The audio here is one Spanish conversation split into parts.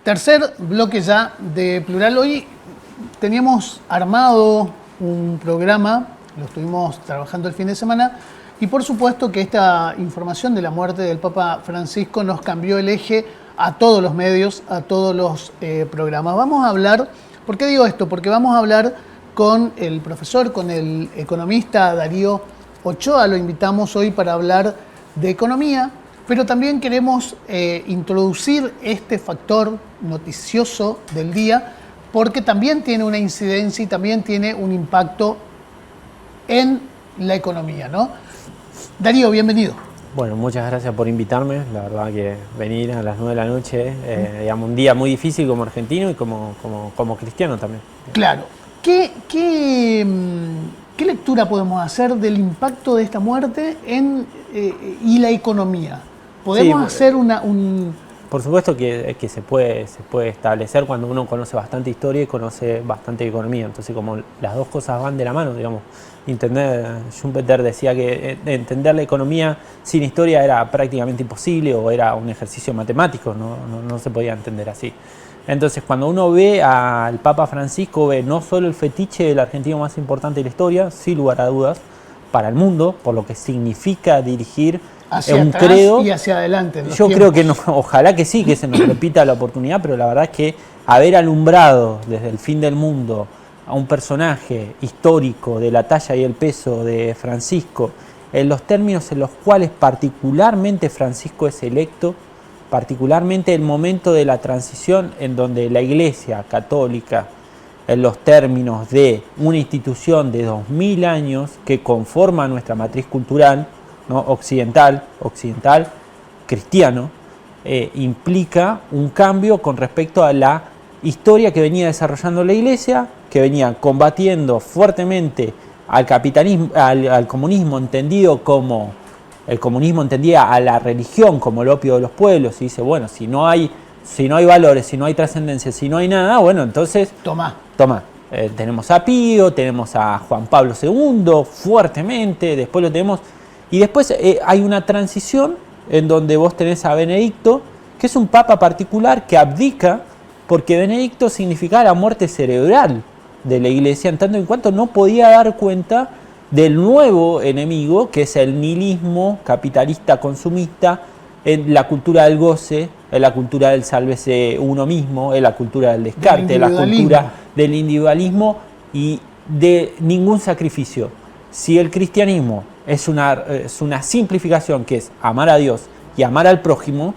Tercer bloque ya de Plural. Hoy teníamos armado un programa, lo estuvimos trabajando el fin de semana, y por supuesto que esta información de la muerte del Papa Francisco nos cambió el eje a todos los medios, a todos los programas. Vamos a hablar, ¿por qué digo esto? Porque vamos a hablar con el profesor, con el economista Darío Ochoa. Lo invitamos hoy para hablar de economía, pero también queremos introducir este factor noticioso del día porque también tiene una incidencia y también tiene un impacto en la economía, ¿no? Darío, bienvenido. Bueno, muchas gracias por invitarme. La verdad que venir a las 9 de la noche, digamos, un día muy difícil como argentino y como cristiano también. Claro. ¿Qué lectura podemos hacer del impacto de esta muerte y la economía? ¿Podemos hacer Por supuesto que se puede establecer cuando uno conoce bastante historia y conoce bastante economía. Entonces, como las dos cosas van de la mano, digamos, Schumpeter decía que entender la economía sin historia era prácticamente imposible o era un ejercicio matemático, no se podía entender así. Entonces, cuando uno ve al Papa Francisco, ve no solo el fetiche del argentino más importante de la historia, sin lugar a dudas, para el mundo, por lo que significa dirigir hacia un atrás credo y hacia adelante. Yo creo que no, ojalá que sí, que se nos repita la oportunidad, pero la verdad es que haber alumbrado desde el fin del mundo a un personaje histórico de la talla y el peso de Francisco, en los términos en los cuales particularmente Francisco es electo, particularmente el momento de la transición en donde la Iglesia Católica, en los términos de una institución de 2000 años que conforma nuestra matriz cultural, ¿no? occidental, cristiano, implica un cambio con respecto a la historia que venía desarrollando la Iglesia, que venía combatiendo fuertemente al capitalismo, al comunismo entendido como el comunismo entendía a la religión como el opio de los pueblos, y dice, bueno, si no hay valores, si no hay trascendencia, si no hay nada, bueno, entonces toma. Tenemos a Pío, tenemos a Juan Pablo II fuertemente, después lo tenemos. Y después hay una transición en donde vos tenés a Benedicto, que es un papa particular que abdica, porque Benedicto significaba la muerte cerebral de la Iglesia, en tanto en cuanto no podía dar cuenta del nuevo enemigo, que es el nihilismo capitalista consumista, en la cultura del goce, en la cultura del sálvese uno mismo, en la cultura del descarte, en la cultura del individualismo y de ningún sacrificio. Si el cristianismo es una simplificación que es amar a Dios y amar al prójimo,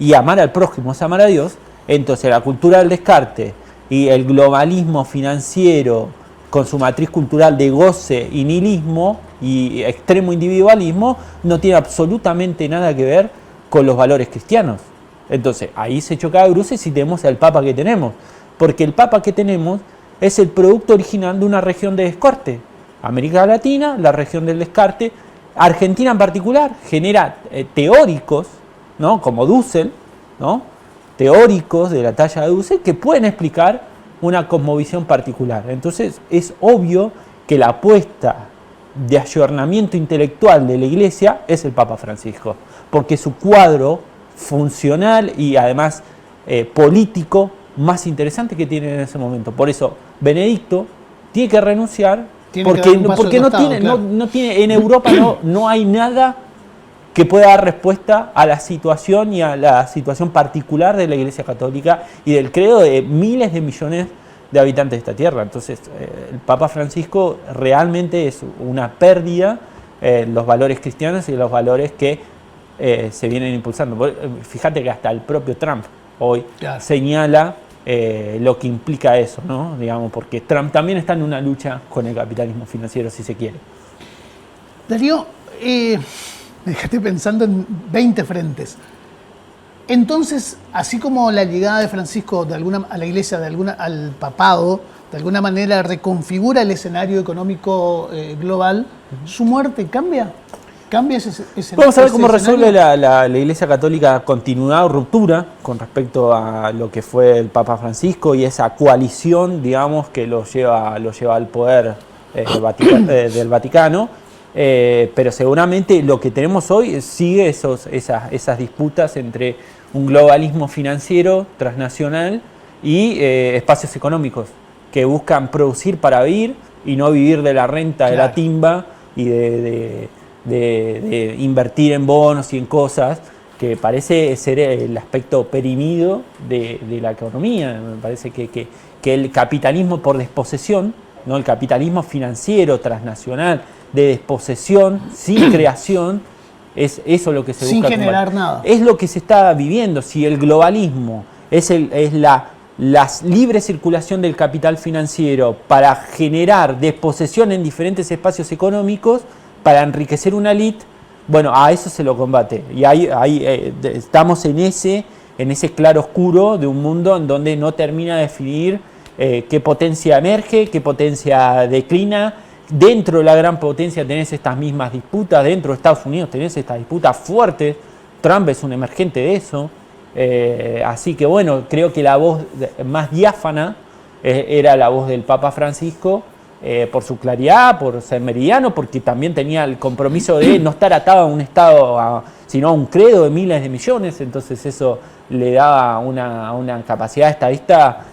y amar al prójimo es amar a Dios, entonces la cultura del descarte y el globalismo financiero con su matriz cultural de goce y nihilismo y extremo individualismo no tiene absolutamente nada que ver con los valores cristianos. Entonces ahí se choca de bruces y tenemos al Papa que tenemos, porque el Papa que tenemos es el producto original de una región de descarte. América Latina, la región del descarte, Argentina en particular, genera teóricos, ¿no? como Dussel, ¿no? teóricos de la talla de Dussel que pueden explicar una cosmovisión particular. Entonces es obvio que la apuesta de ayornamiento intelectual de la Iglesia es el Papa Francisco, porque su cuadro funcional y además político más interesante que tiene en ese momento. Por eso Benedicto tiene que renunciar, porque no tiene en Europa no hay nada que pueda dar respuesta a la situación y a la situación particular de la Iglesia Católica y del credo de miles de millones de habitantes de esta tierra. Entonces, el Papa Francisco realmente es una pérdida en los valores cristianos y los valores que se vienen impulsando. Fíjate que hasta el propio Trump hoy señala lo que implica eso, ¿no? Digamos, porque Trump también está en una lucha con el capitalismo financiero, si se quiere. Darío, me dejaste pensando en 20 frentes. Entonces, así como la llegada de Francisco a la Iglesia, al papado, de alguna manera reconfigura el escenario económico global, ¿su muerte cambia? ¿Cambia ese escenario? Vamos a ver cómo resuelve la Iglesia Católica continuidad o ruptura con respecto a lo que fue el Papa Francisco y esa coalición, digamos, que lo lleva al poder del Vaticano. pero seguramente lo que tenemos hoy sigue esas disputas entre un globalismo financiero transnacional y espacios económicos que buscan producir para vivir y no vivir de la renta de la timba y de invertir en bonos y en cosas, que parece ser el aspecto perimido de la economía. Me parece que el capitalismo por desposesión, ¿no? El capitalismo financiero transnacional de desposesión sin creación, es eso lo que se busca. Sin generar nada. Es lo que se está viviendo. Si el globalismo es la libre circulación del capital financiero para generar desposesión en diferentes espacios económicos, para enriquecer una élite, bueno, a eso se lo combate. Y ahí estamos en ese claro oscuro de un mundo en donde no termina de definir qué potencia emerge, qué potencia declina. Dentro de la gran potencia tenés estas mismas disputas, dentro de Estados Unidos tenés estas disputas fuertes. Trump es un emergente de eso. Así que bueno, creo que la voz más diáfana era la voz del Papa Francisco, por su claridad, por ser meridiano, porque también tenía el compromiso de no estar atado a un Estado, sino a un credo de miles de millones. Entonces eso le daba una capacidad estadista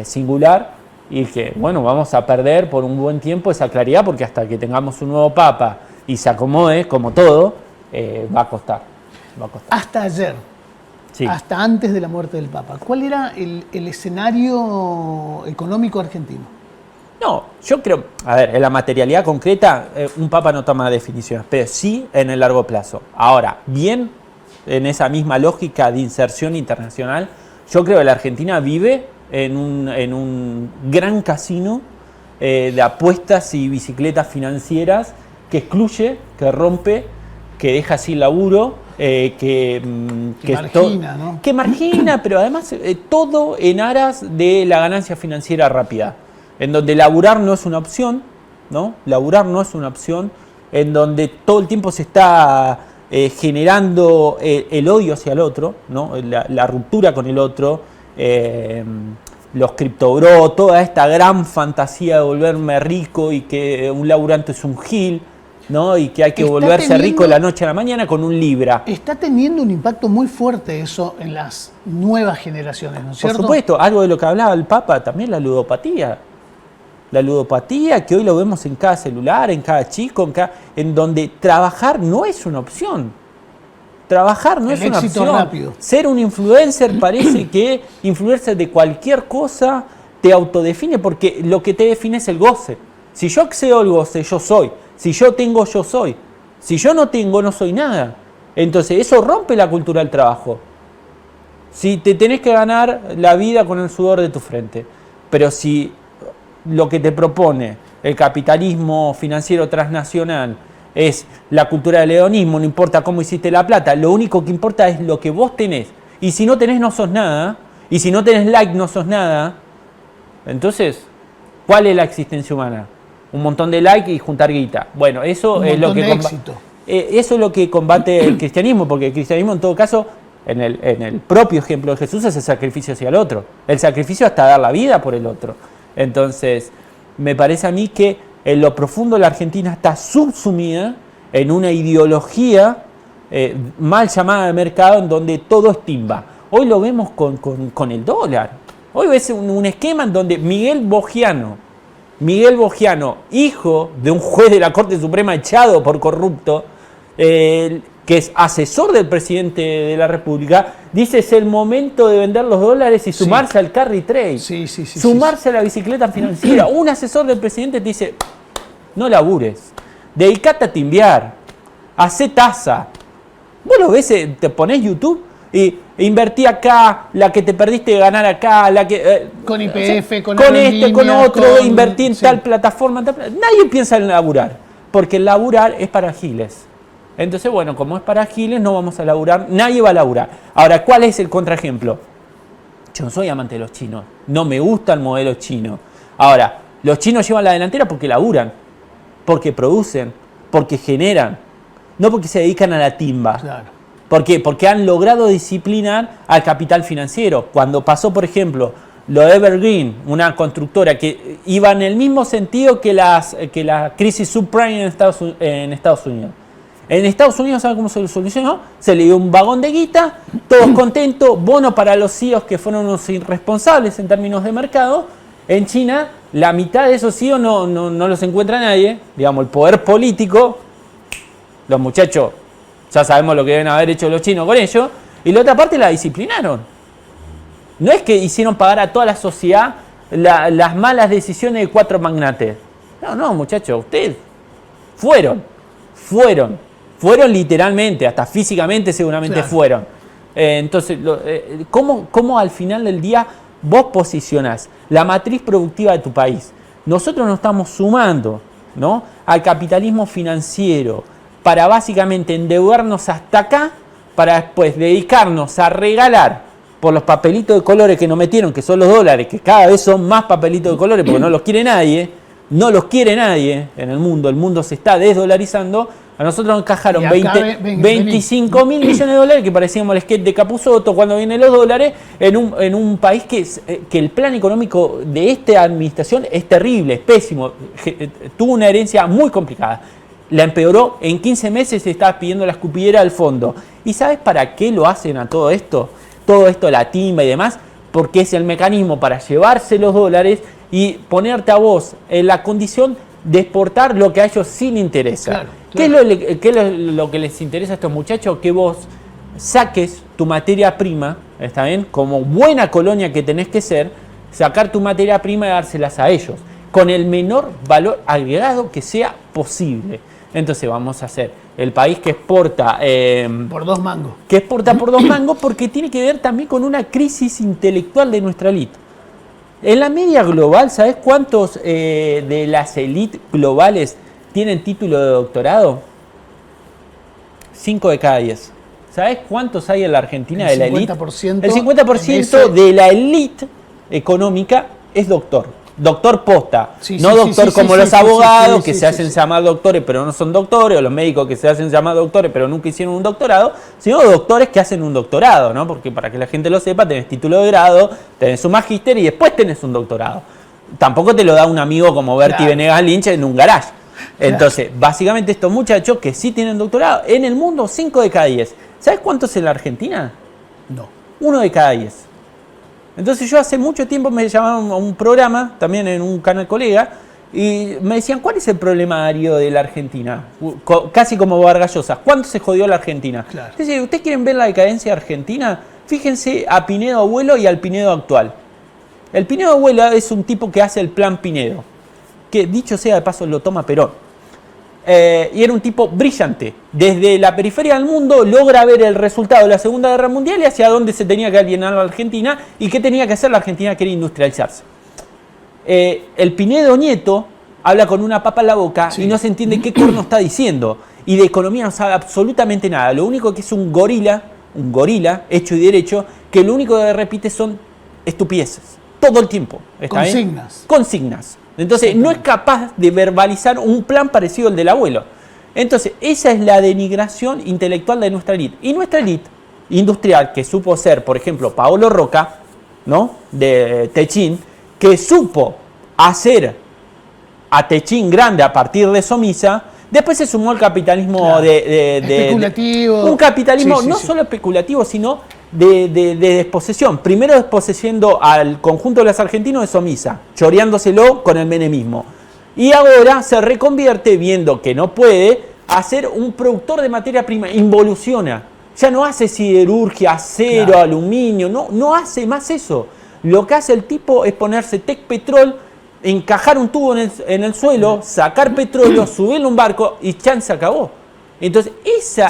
singular, y que bueno, vamos a perder por un buen tiempo esa claridad, porque hasta que tengamos un nuevo Papa y se acomode, como todo, va a costar. Hasta ayer, sí, hasta antes de la muerte del Papa, ¿cuál era el escenario económico argentino? No, yo creo, a ver, en la materialidad concreta, un Papa no toma definiciones, pero sí en el largo plazo. Ahora, bien, en esa misma lógica de inserción internacional, yo creo que la Argentina vive en un gran casino de apuestas y bicicletas financieras que excluye, que rompe, que deja sin laburo, que margina, ¿no? Que margina, pero además todo en aras de la ganancia financiera rápida, en donde laburar no es una opción, ¿no? Laburar no es una opción, en donde todo el tiempo se está generando el odio hacia el otro, ¿no? La ruptura con el otro, los criptobros, toda esta gran fantasía de volverme rico y que un laburante es un gil, ¿no? Y que hay que volverse rico de la noche a la mañana con un libra. Está teniendo un impacto muy fuerte eso en las nuevas generaciones, ¿no es cierto? Por supuesto, algo de lo que hablaba el Papa, también la ludopatía. La ludopatía, que hoy lo vemos en cada celular, en cada chico, en donde trabajar no es una opción. Trabajar no es una opción. Rápido. Ser un influencer parece que influencer de cualquier cosa te autodefine, porque lo que te define es el goce. Si yo accedo al goce, yo soy. Si yo tengo, yo soy. Si yo no tengo, no soy nada. Entonces eso rompe la cultura del trabajo. Si te tenés que ganar la vida con el sudor de tu frente, pero si lo que te propone el capitalismo financiero transnacional es la cultura del hedonismo, no importa cómo hiciste la plata, lo único que importa es lo que vos tenés. Y si no tenés, no sos nada. Y si no tenés like, no sos nada. Entonces, ¿cuál es la existencia humana? Un montón de like y juntar guita. Bueno, eso es lo que eso es lo que combate el cristianismo, porque el cristianismo en todo caso, en el propio ejemplo de Jesús, es el sacrificio hacia el otro. El sacrificio hasta dar la vida por el otro. Entonces, me parece a mí que en lo profundo la Argentina está subsumida en una ideología mal llamada de mercado, en donde todo es timba. Hoy lo vemos con el dólar. Hoy ves un esquema en donde Miguel Bogiano, hijo de un juez de la Corte Suprema echado por corrupto, que es asesor del presidente de la República, dice: es el momento de vender los dólares y sumarse al carry trade, sumarse a la bicicleta financiera. Un asesor del presidente te dice: no labures, dedicate a timbiar, hacé tasa. Vos lo ves, te ponés YouTube y invertí acá, la que te perdiste de ganar acá, la que con YPF, con este, con otro, invertí en tal plataforma, Nadie piensa en laburar, porque el laburar es para giles. Entonces, bueno, como es para giles, no vamos a laburar, nadie va a laburar. Ahora, ¿cuál es el contraejemplo? Yo no soy amante de los chinos, no me gusta el modelo chino. Ahora, los chinos llevan la delantera porque laburan, porque producen, porque generan, no porque se dedican a la timba. Claro. ¿Por qué? Porque han logrado disciplinar al capital financiero. Cuando pasó, por ejemplo, lo de Evergreen, una constructora que iba en el mismo sentido que la crisis subprime en Estados Unidos. En Estados Unidos, ¿saben cómo se lo solucionó? Se le dio un vagón de guita, todos contentos, bono para los CEOs que fueron unos irresponsables en términos de mercado. En China, la mitad de esos CEOs no los encuentra nadie. Digamos, el poder político, los muchachos, ya sabemos lo que deben haber hecho los chinos con ellos. Y la otra parte la disciplinaron. No es que hicieron pagar a toda la sociedad las malas decisiones de 4 magnates. No, muchachos, ustedes fueron literalmente, hasta físicamente seguramente claro. Fueron. Entonces, ¿cómo al final del día vos posicionás la matriz productiva de tu país? Nosotros nos estamos sumando, ¿no?, al capitalismo financiero para básicamente endeudarnos hasta acá, para después dedicarnos a regalar por los papelitos de colores que nos metieron, que son los dólares, que cada vez son más papelitos de colores porque no los quiere nadie en el mundo se está desdolarizando. A nosotros nos encajaron 25 mil millones de dólares, que parecíamos el sketch de Capusotto cuando vienen los dólares, en un país que el plan económico de esta administración es terrible, es pésimo, tuvo una herencia muy complicada. La empeoró, en 15 meses se está pidiendo la escupidera al fondo. ¿Y sabes para qué lo hacen a todo esto? Todo esto, la timba y demás, porque es el mecanismo para llevarse los dólares y ponerte a vos en la condición de exportar lo que a ellos sí les interesa. Claro. ¿Qué es lo que les interesa a estos muchachos? Que vos saques tu materia prima, ¿está bien? Como buena colonia que tenés que ser, sacar tu materia prima y dárselas a ellos, con el menor valor agregado que sea posible. Entonces vamos a hacer el país que exporta... por 2 mangos. Que exporta por 2 mangos porque tiene que ver también con una crisis intelectual de nuestra élite. En la media global, ¿sabes cuántos de las élites globales tienen título de doctorado? 5 de cada 10. ¿Sabes cuántos hay en la Argentina de la élite? El 50% de la élite económica es doctor. Doctor posta, doctor como los abogados que se hacen llamar doctores pero no son doctores, o los médicos que se hacen llamar doctores pero nunca hicieron un doctorado, sino doctores que hacen un doctorado, ¿no? Porque para que la gente lo sepa, tenés título de grado, tenés un magíster y después tenés un doctorado. Tampoco te lo da un amigo como Bertie Venegas Lynch en un garage. Entonces, básicamente estos muchachos que sí tienen doctorado, en el mundo 5 de cada 10. ¿Sabes cuántos en la Argentina? No. 1 de cada 10. Entonces yo hace mucho tiempo me llamaban a un programa, también en un canal colega, y me decían, ¿cuál es el problemario de la Argentina? Casi como Vargas Llosa, ¿cuánto se jodió la Argentina? Claro. Entonces, ¿ustedes quieren ver la decadencia argentina? Fíjense a Pinedo Abuelo y al Pinedo actual. El Pinedo Abuelo es un tipo que hace el plan Pinedo, que dicho sea de paso lo toma Perón. Y era un tipo brillante. Desde la periferia del mundo logra ver el resultado de la Segunda Guerra Mundial y hacia dónde se tenía que alienar la Argentina y qué tenía que hacer la Argentina, que era industrializarse. El Pinedo Nieto habla con una papa en la boca y no se entiende qué corno está diciendo. Y de economía no sabe absolutamente nada. Lo único que es un gorila hecho y derecho, que lo único que repite son estupideces. Todo el tiempo. ¿Está bien? Consignas. Entonces, no es capaz de verbalizar un plan parecido al del abuelo. Entonces, esa es la denigración intelectual de nuestra élite. Y nuestra élite industrial, que supo ser, por ejemplo, Paolo Roca, ¿no?, de Techín, que supo hacer a Techín grande a partir de Somisa, después se sumó al capitalismo especulativo. Un capitalismo no solo especulativo, sino de desposesión. Primero desposeyendo al conjunto de los argentinos de Somisa, choreándoselo con el menemismo. Y ahora se reconvierte, viendo que no puede, a ser un productor de materia prima. Involuciona. Ya no hace siderurgia, acero, aluminio, no hace más eso. Lo que hace el tipo es ponerse Tecpetrol, encajar un tubo en el suelo, sacar petróleo, subirlo a un barco y chan, se acabó. Entonces, ese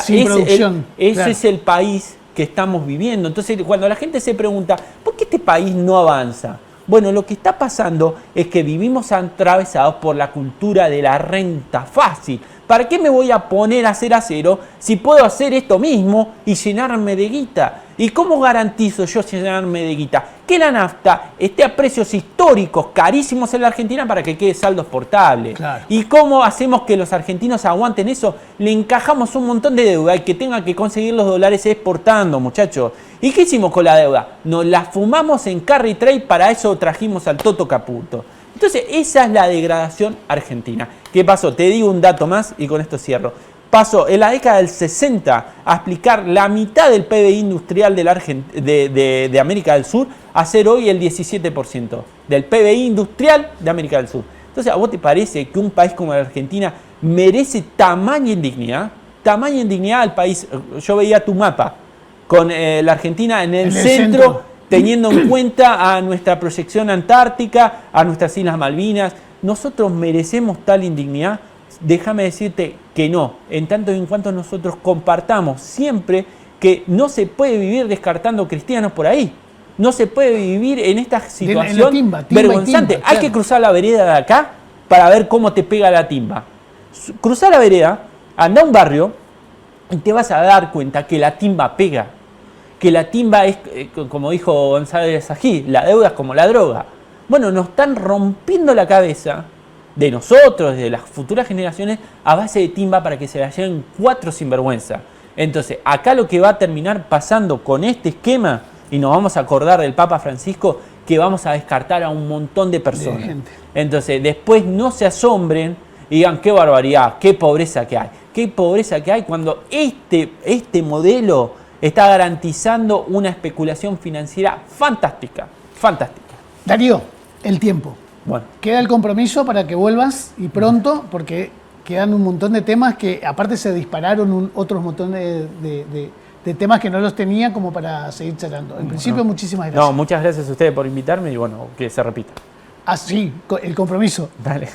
es el país que estamos viviendo. Entonces, cuando la gente se pregunta, ¿por qué este país no avanza? Bueno, lo que está pasando es que vivimos atravesados por la cultura de la renta fácil. ¿Para qué me voy a poner a hacer acero si puedo hacer esto mismo y llenarme de guita? ¿Y cómo garantizo yo llenarme de guita? que la nafta esté a precios históricos carísimos en la Argentina para que quede saldo exportable. Claro. ¿Y cómo hacemos que los argentinos aguanten eso? Le encajamos un montón de deuda y que tengan que conseguir los dólares exportando, muchachos. ¿Y qué hicimos con la deuda? Nos la fumamos en carry trade, para eso trajimos al Toto Caputo. Entonces, esa es la degradación argentina. ¿Qué pasó? Te digo un dato más y con esto cierro. Pasó en la década del 60 a explicar la mitad del PBI industrial de América del Sur a ser hoy el 17% del PBI industrial de América del Sur. Entonces, ¿a vos te parece que un país como la Argentina merece tamaña indignidad? Tamaña indignidad al país. Yo veía tu mapa con la Argentina en el centro, teniendo en cuenta a nuestra proyección antártica, a nuestras Islas Malvinas. ¿Nosotros merecemos tal indignidad? Déjame decirte que no, en tanto y en cuanto nosotros compartamos siempre que no se puede vivir descartando cristianos por ahí. No se puede vivir en esta situación timba vergonzante. claro. Hay que cruzar la vereda de acá para ver cómo te pega la timba. Cruzar la vereda, anda a un barrio y te vas a dar cuenta que la timba pega. Que la timba es, como dijo González Ají, la deuda es como la droga. Bueno, nos están rompiendo la cabeza de nosotros, de las futuras generaciones, a base de timba para que se la lleven 4 sinvergüenza. Entonces, acá lo que va a terminar pasando con este esquema, y nos vamos a acordar del Papa Francisco, que vamos a descartar a un montón de personas. Entonces, después no se asombren y digan, qué barbaridad, qué pobreza que hay. Qué pobreza que hay cuando este modelo está garantizando una especulación financiera fantástica, fantástica. Darío, el tiempo. Bueno. Queda el compromiso para que vuelvas y pronto, porque quedan un montón de temas que aparte se dispararon otros montón de temas que no los tenía como para seguir charlando. En principio, muchísimas gracias. No, muchas gracias a ustedes por invitarme y bueno, que se repita. Así, el compromiso. Dale.